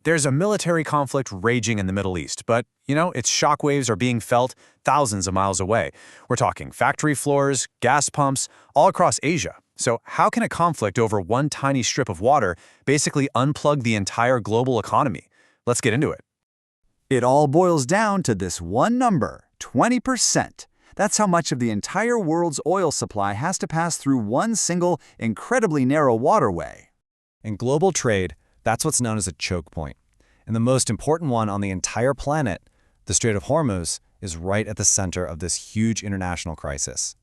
There's a military conflict raging in the Middle East, but, its shockwaves are being felt thousands of miles away. We're talking factory floors, gas pumps, all across Asia. So how can a conflict over one tiny strip of water basically unplug the entire global economy? Let's get into it. It all boils down to this one number, 20%. That's how much of the entire world's oil supply has to pass through one single, incredibly narrow waterway. In global trade, that's what's known as a choke point. And the most important one on the entire planet, the Strait of Hormuz, is right at the center of this huge international crisis.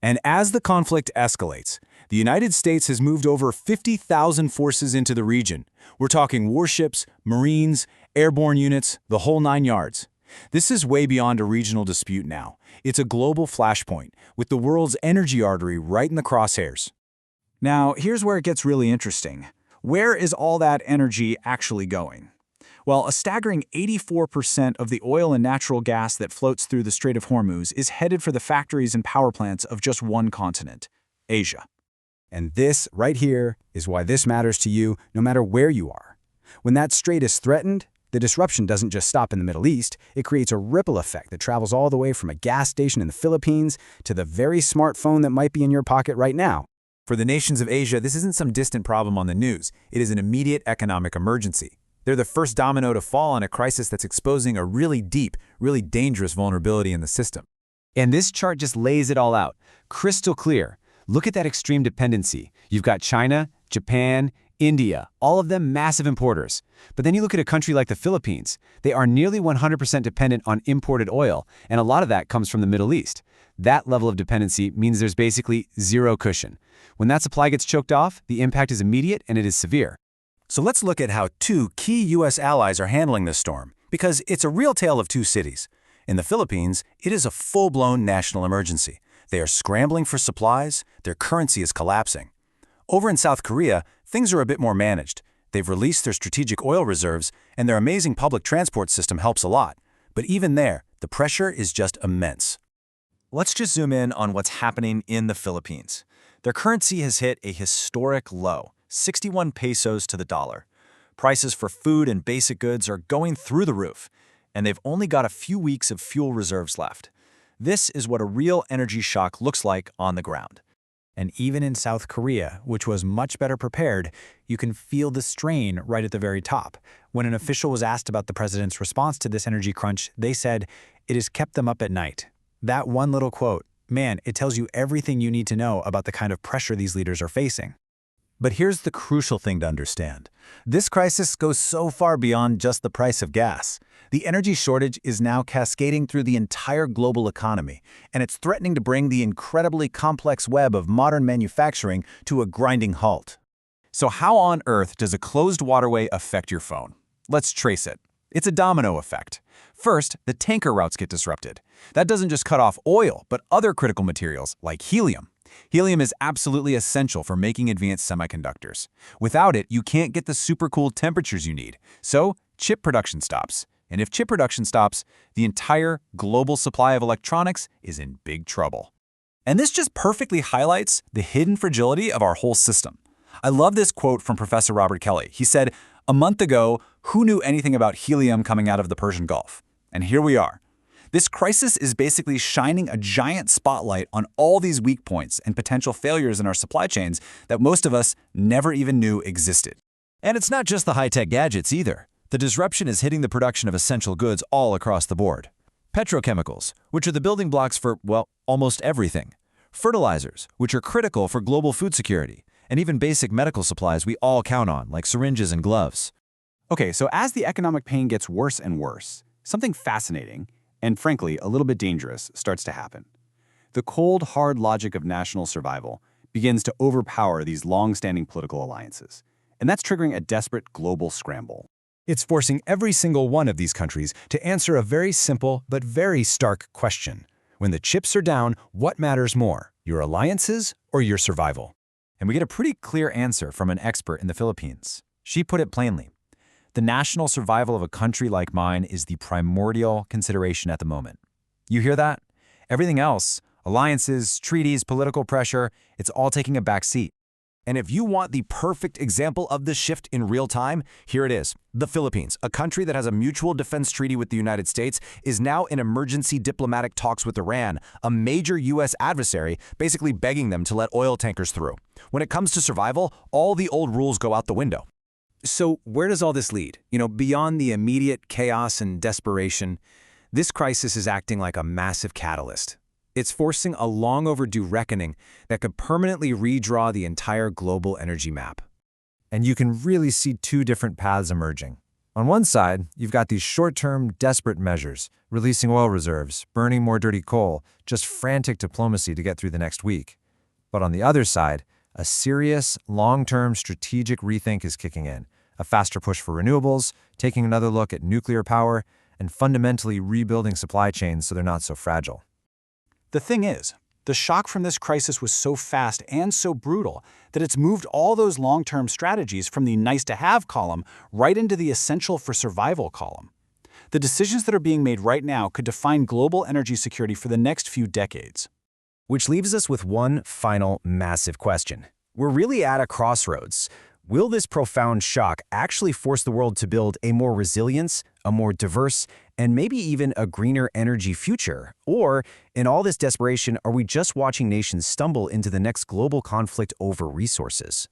And as the conflict escalates, the United States has moved over 50,000 forces into the region. We're talking warships, Marines, airborne units, the whole 9 yards. This is way beyond a regional dispute now. It's a global flashpoint, with the world's energy artery right in the crosshairs. Now, here's where it gets really interesting. Where is all that energy actually going? Well, a staggering 84% of the oil and natural gas that floats through the Strait of Hormuz is headed for the factories and power plants of just one continent, Asia. And this, right here, is why this matters to you no matter where you are. When that strait is threatened, the disruption doesn't just stop in the Middle East, it creates a ripple effect that travels all the way from a gas station in the Philippines to the very smartphone that might be in your pocket right now. For the nations of Asia, this isn't some distant problem on the news. It is an immediate economic emergency. They're the first domino to fall in a crisis that's exposing a really deep, really dangerous vulnerability in the system. And this chart just lays it all out, crystal clear. Look at that extreme dependency. You've got China, Japan, India, all of them massive importers. But then you look at a country like the Philippines. They are nearly 100% dependent on imported oil, and a lot of that comes from the Middle East. That level of dependency means there's basically zero cushion. When that supply gets choked off, the impact is immediate and it is severe. So let's look at how two key U.S. allies are handling this storm, because it's a real tale of two cities. In the Philippines, it is a full-blown national emergency. They are scrambling for supplies, their currency is collapsing. Over in South Korea, things are a bit more managed. They've released their strategic oil reserves, and their amazing public transport system helps a lot. But even there, the pressure is just immense. Let's just zoom in on what's happening in the Philippines. Their currency has hit a historic low, 61 pesos to the dollar. Prices for food and basic goods are going through the roof, and they've only got a few weeks of fuel reserves left. This is what a real energy shock looks like on the ground. And even in South Korea, which was much better prepared, you can feel the strain right at the very top. When an official was asked about the president's response to this energy crunch, they said, "It has kept them up at night." That one little quote, man, it tells you everything you need to know about the kind of pressure these leaders are facing. But here's the crucial thing to understand. This crisis goes so far beyond just the price of gas. The energy shortage is now cascading through the entire global economy, and it's threatening to bring the incredibly complex web of modern manufacturing to a grinding halt. So how on earth does a closed waterway affect your phone? Let's trace it. It's a domino effect. First, the tanker routes get disrupted. That doesn't just cut off oil, but other critical materials like helium. Helium is absolutely essential for making advanced semiconductors. Without it, you can't get the super cool temperatures you need. So, chip production stops. And if chip production stops, the entire global supply of electronics is in big trouble. And this just perfectly highlights the hidden fragility of our whole system. I love this quote from Professor Robert Kelly. He said, "A month ago, who knew anything about helium coming out of the Persian Gulf? And here we are." This crisis is basically shining a giant spotlight on all these weak points and potential failures in our supply chains that most of us never even knew existed. And it's not just the high-tech gadgets either. The disruption is hitting the production of essential goods all across the board. Petrochemicals, which are the building blocks for, well, almost everything. Fertilizers, which are critical for global food security. And even basic medical supplies we all count on, like syringes and gloves. Okay, so as the economic pain gets worse and worse, something fascinating, and frankly, a little bit dangerous, starts to happen. The cold, hard logic of national survival begins to overpower these long-standing political alliances, and that's triggering a desperate global scramble. It's forcing every single one of these countries to answer a very simple but very stark question. When the chips are down, what matters more, your alliances or your survival? And we get a pretty clear answer from an expert in the Philippines. She put it plainly. The national survival of a country like mine is the primordial consideration at the moment. You hear that? Everything else, alliances, treaties, political pressure, it's all taking a back seat. And if you want the perfect example of this shift in real time, here it is. The Philippines, a country that has a mutual defense treaty with the United States, is now in emergency diplomatic talks with Iran, a major U.S. adversary, basically begging them to let oil tankers through. When it comes to survival, all the old rules go out the window. So where does all this lead? Beyond the immediate chaos and desperation, this crisis is acting like a massive catalyst. It's forcing a long overdue reckoning that could permanently redraw the entire global energy map. And you can really see two different paths emerging. On one side, you've got these short-term, desperate measures, releasing oil reserves, burning more dirty coal, just frantic diplomacy to get through the next week. But on the other side, a serious, long-term strategic rethink is kicking in, a faster push for renewables, taking another look at nuclear power, and fundamentally rebuilding supply chains so they're not so fragile. The thing is, the shock from this crisis was so fast and so brutal that it's moved all those long-term strategies from the nice-to-have column right into the essential-for-survival column. The decisions that are being made right now could define global energy security for the next few decades. Which leaves us with one final massive question. We're really at a crossroads. Will this profound shock actually force the world to build a more resilient, a more diverse, and maybe even a greener energy future? Or, in all this desperation, are we just watching nations stumble into the next global conflict over resources?